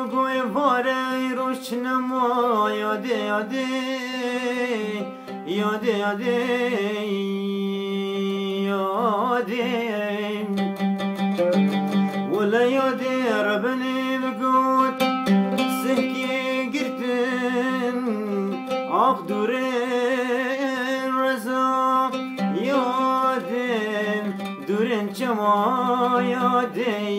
مگوی واره روش نما یاده یاده یاده یاده یاده ولا یاده ربنی بگود سهکی گرتن آخ دورن رزا یادم دورن چما یاده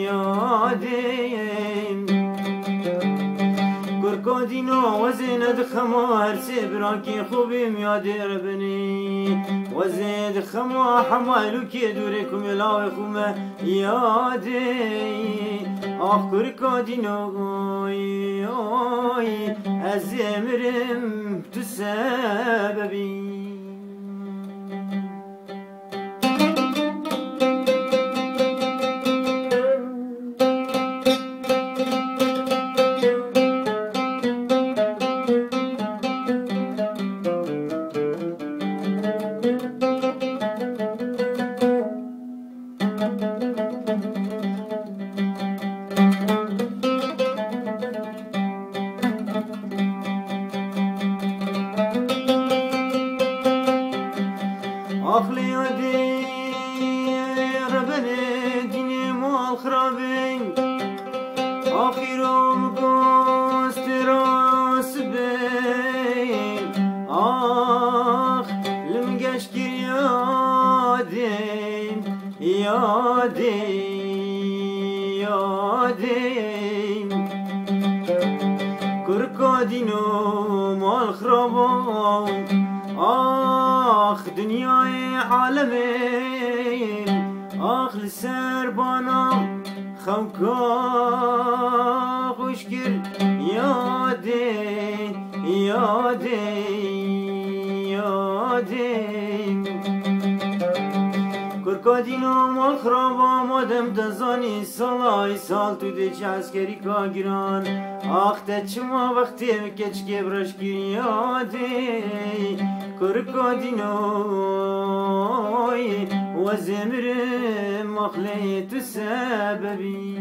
یادم گرگادینا وزند خما هر سی براکی خوبیم یاده ربنی وزند خما حمایلو که دوره کمیلاوی خومه یاده آخ گرگادینا از امرم تو سببی عقلي ودي ربنا ديني مال خرابين آخرهم قوست راس بين آخ لمقاش كي يادين يادين يادين كركادينو مال خرابين آخ دنیای عالمین آخ لسر بانا خمکا خوش کرد یادین یادین یادین کرکادین و مال خراب آمادم دزانی سالای سال تو دیچ عسکری کا گیران آخ چما وقتی کچ که برش گیر یادین كركادينوي وزمر مخليت السببي